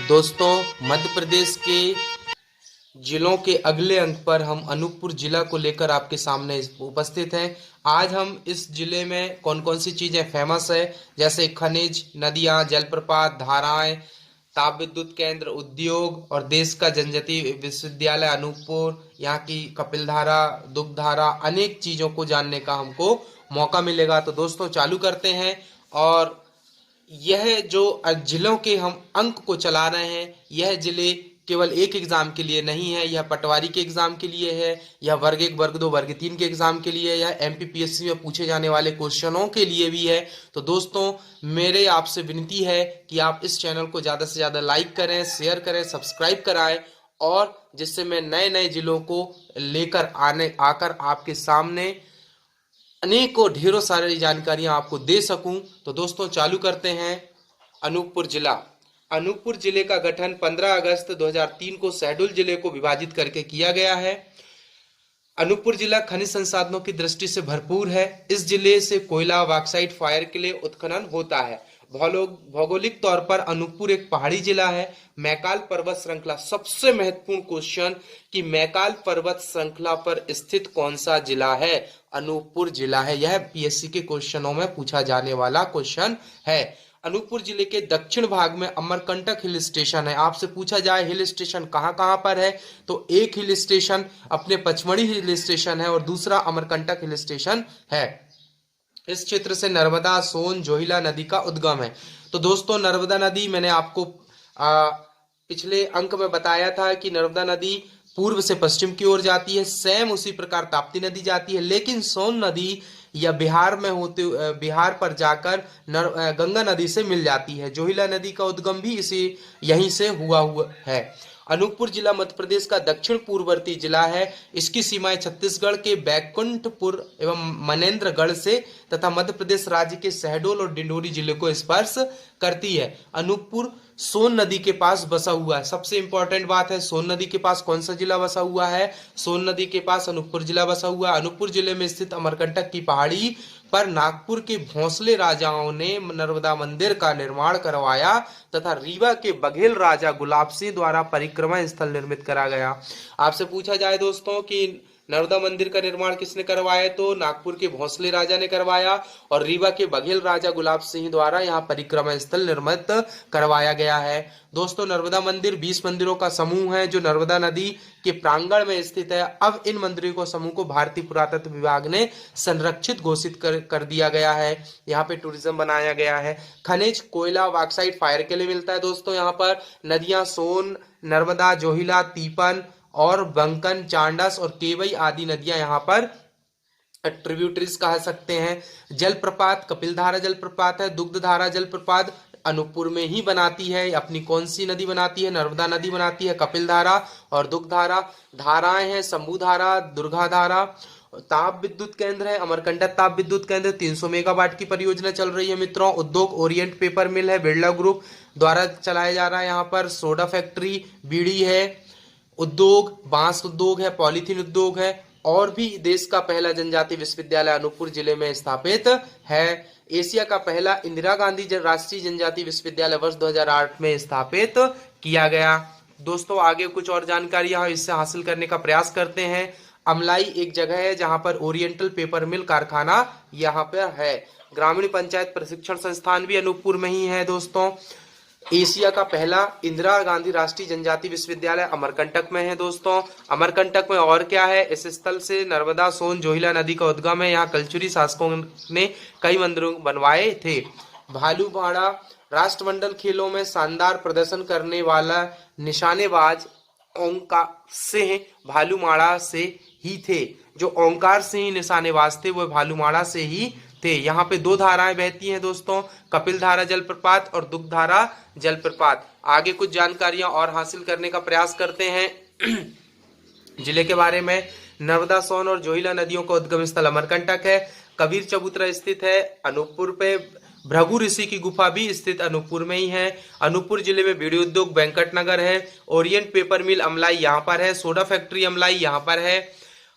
दोस्तों, मध्य प्रदेश के जिलों के अगले अंक पर हम अनूपपुर जिला को लेकर आपके सामने उपस्थित हैं। आज हम इस जिले में कौन कौन सी चीजें फेमस है, जैसे खनिज, नदियां, जलप्रपात, धाराएं, ताप विद्युत केंद्र, उद्योग और देश का जनजातीय विश्वविद्यालय अनूपपुर, यहाँ की कपिलधारा, दुग्धधारा, अनेक चीजों को जानने का हमको मौका मिलेगा। तो दोस्तों चालू करते हैं। और यह जो जिलों के हम अंक को चला रहे हैं, यह जिले केवल एक एग्जाम के लिए नहीं है, यह पटवारी के एग्जाम के लिए है, यह वर्ग 1, वर्ग 2, वर्ग 3 के एग्जाम के लिए, यह एमपीपीएससी में पूछे जाने वाले क्वेश्चनों के लिए भी है। तो दोस्तों मेरे आपसे विनती है कि आप इस चैनल को ज्यादा से ज्यादा लाइक करें, शेयर करें, सब्सक्राइब कराएं, और जिससे मैं नए नए जिलों को लेकर आकर आपके सामने अनेकों ढेरों सारी जानकारियां आपको दे सकूं। तो दोस्तों चालू करते हैं। अनूपपुर जिला। अनूपपुर जिले का गठन 15 अगस्त 2003 को शहडोल जिले को विभाजित करके किया गया है। अनूपपुर जिला खनिज संसाधनों की दृष्टि से भरपूर है। इस जिले से कोयला, बॉक्साइट, फायर के लिए उत्खनन होता है। भौगोलिक तौर पर अनूपपुर एक पहाड़ी जिला है। मैकाल पर्वत श्रृंखला, सबसे महत्वपूर्ण क्वेश्चन कि मैकाल पर्वत श्रृंखला पर स्थित कौन सा जिला है? अनूपपुर जिला है। यह पीएससी के क्वेश्चनों में पूछा जाने वाला क्वेश्चन है। अनूपपुर जिले के दक्षिण भाग में अमरकंटक हिल स्टेशन है। आपसे पूछा जाए हिल स्टेशन कहां कहां पर है, तो एक हिल स्टेशन अपने पचमढ़ी हिल स्टेशन है और दूसरा अमरकंटक हिल स्टेशन है। इस क्षेत्र से नर्मदा, सोन, जोहिला नदी का उद्गम है। तो दोस्तों नर्मदा नदी, मैंने आपको पिछले अंक में बताया था कि नर्मदा नदी पूर्व से पश्चिम की ओर जाती है। सेम उसी प्रकार ताप्ती नदी जाती है, लेकिन सोन नदी या बिहार में होते बिहार पर जाकर गंगा नदी से मिल जाती है। जोहिला नदी का उद्गम भी इसी यहीं से हुआ है। अनूपपुर जिला मध्य प्रदेश का दक्षिण पूर्ववर्ती जिला है। इसकी सीमाएं छत्तीसगढ़ के बैकुंठपुर एवं मनेन्द्रगढ़ से तथा मध्य प्रदेश राज्य के शहडोल और डिंडोरी जिले को स्पर्श करती है। अनूपपुर सोन नदी के पास बसा हुआ है। सबसे इंपॉर्टेंट बात है, सोन नदी के पास कौन सा जिला बसा हुआ है? सोन नदी के पास अनूपपुर जिला बसा हुआ है। अनूपपुर जिले में स्थित अमरकंटक की पहाड़ी पर नागपुर के भोंसले राजाओं ने नर्मदा मंदिर का निर्माण करवाया तथा रीवा के बघेल राजा गुलाब सिंह द्वारा परिक्रमा स्थल निर्मित करा गया। आपसे पूछा जाए दोस्तों कि नर्मदा मंदिर का निर्माण किसने करवाया, तो नागपुर के भोंसले राजा ने करवाया और रीवा के बघेल राजा गुलाब सिंह द्वारा यहाँ परिक्रमा स्थल निर्मित करवाया गया है। दोस्तों नर्मदा मंदिर 20 मंदिरों का समूह है जो नर्मदा नदी के प्रांगण में स्थित है। अब इन मंदिरों को समूह को भारतीय पुरातत्व विभाग ने संरक्षित घोषित कर दिया गया है। यहाँ पे टूरिज्म बनाया गया है। खनिज, कोयला, बॉक्साइट, फायर के लिए मिलता है। दोस्तों यहाँ पर नदियां सोन, नर्मदा, जोहिला, तीपन और बंकन, चांडस और केवई आदि नदियां यहाँ पर ट्रिब्यूटरीज कह सकते हैं। जलप्रपात, कपिलधारा जलप्रपात है। दुग्धधारा जलप्रपात अनूपपुर में ही बनाती है। अपनी कौन सी नदी बनाती है? नर्मदा नदी बनाती है। कपिलधारा और दुग्धधारा। धाराएं हैं शंभुधारा, दुर्गाधारा। ताप विद्युत केंद्र है अमरकंटक ताप विद्युत केंद्र, 300 मेगावाट की परियोजना चल रही है मित्रों। उद्योग ओरिएंट पेपर मिल है, बिरला ग्रुप द्वारा चलाया जा रहा है। यहाँ पर सोडा फैक्ट्री, बीड़ी है। उद्योग बांस उद्योग है, पॉलीथीन उद्योग है, और भी देश का पहला जनजातीय विश्वविद्यालय अनूपपुर जिले में स्थापित है। एशिया का पहला इंदिरा गांधी राष्ट्रीय जनजातीय विश्वविद्यालय वर्ष 2008 में स्थापित किया गया। दोस्तों आगे कुछ और जानकारियां इससे हासिल करने का प्रयास करते हैं। अमलाई एक जगह है जहां पर ओरिएंटल पेपर मिल कारखाना यहाँ पर है। ग्रामीण पंचायत प्रशिक्षण संस्थान भी अनूपपुर में ही है। दोस्तों एशिया का पहला इंदिरा गांधी राष्ट्रीय जनजातीय विश्वविद्यालय अमरकंटक में है। दोस्तों अमरकंटक में और क्या है? इस स्थल से नर्मदा, सोन, जोहिला नदी का उद्गम है। यहाँ कलचुरी शासकों ने कई मंदिर बनवाए थे। भालूमाड़ा राष्ट्रमंडल खेलों में शानदार प्रदर्शन करने वाला निशानेबाज ओंकार सिंह भालूमाड़ा से ही थे। जो ओंकार सिंह निशानेबाज थे वो भालूमाड़ा से ही थे। यहाँ पे दो धाराएं बहती हैं दोस्तों, कपिलधारा जलप्रपात और दुग्धधारा जलप्रपात। आगे कुछ जानकारियां और हासिल करने का प्रयास करते हैं जिले के बारे में। नर्मदा, सोन और जोहिला नदियों का उद्गम स्थल अमरकंटक है। कबीर चबूतरा स्थित है अनूपपुर पे। भृगु ऋषि की गुफा भी स्थित अनूपपुर में ही है। अनूपपुर जिले में बीड़ी उद्योग वेंकटनगर है। ओरिएंट पेपर मिल अमलाई यहाँ पर है। सोडा फैक्ट्री अमलाई यहाँ पर है।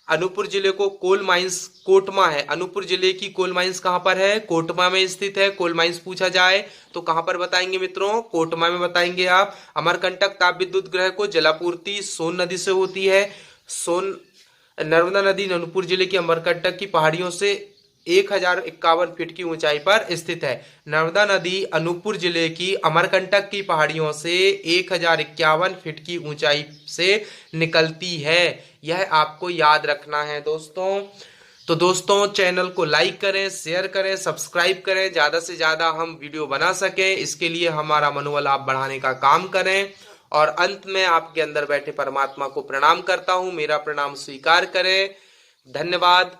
अनूपपुर जिले को कोल माइंस कोटमा है। अनूपपुर जिले की कोल माइंस कहाँ पर है? कोटमा में स्थित है। कोल माइंस पूछा जाए तो कहाँ पर बताएंगे मित्रों? कोटमा में बताएंगे आप। अमरकंटक ताप विद्युत ग्रह को जलापूर्ति सोन नदी से होती है। नर्मदा नदी अनूपपुर जिले की अमरकंटक की पहाड़ियों से 1051 फीट की ऊंचाई पर स्थित है। नर्मदा नदी अनूपपुर जिले की अमरकंटक की पहाड़ियों से 1051 फीट की ऊंचाई से निकलती है। यह आपको याद रखना है दोस्तों। तो दोस्तों चैनल को लाइक करें, शेयर करें, सब्सक्राइब करें, ज्यादा से ज्यादा हम वीडियो बना सकें। इसके लिए हमारा मनोबल आप बढ़ाने का काम करें। और अंत में आपके अंदर बैठे परमात्मा को प्रणाम करता हूं। मेरा प्रणाम स्वीकार करें। धन्यवाद।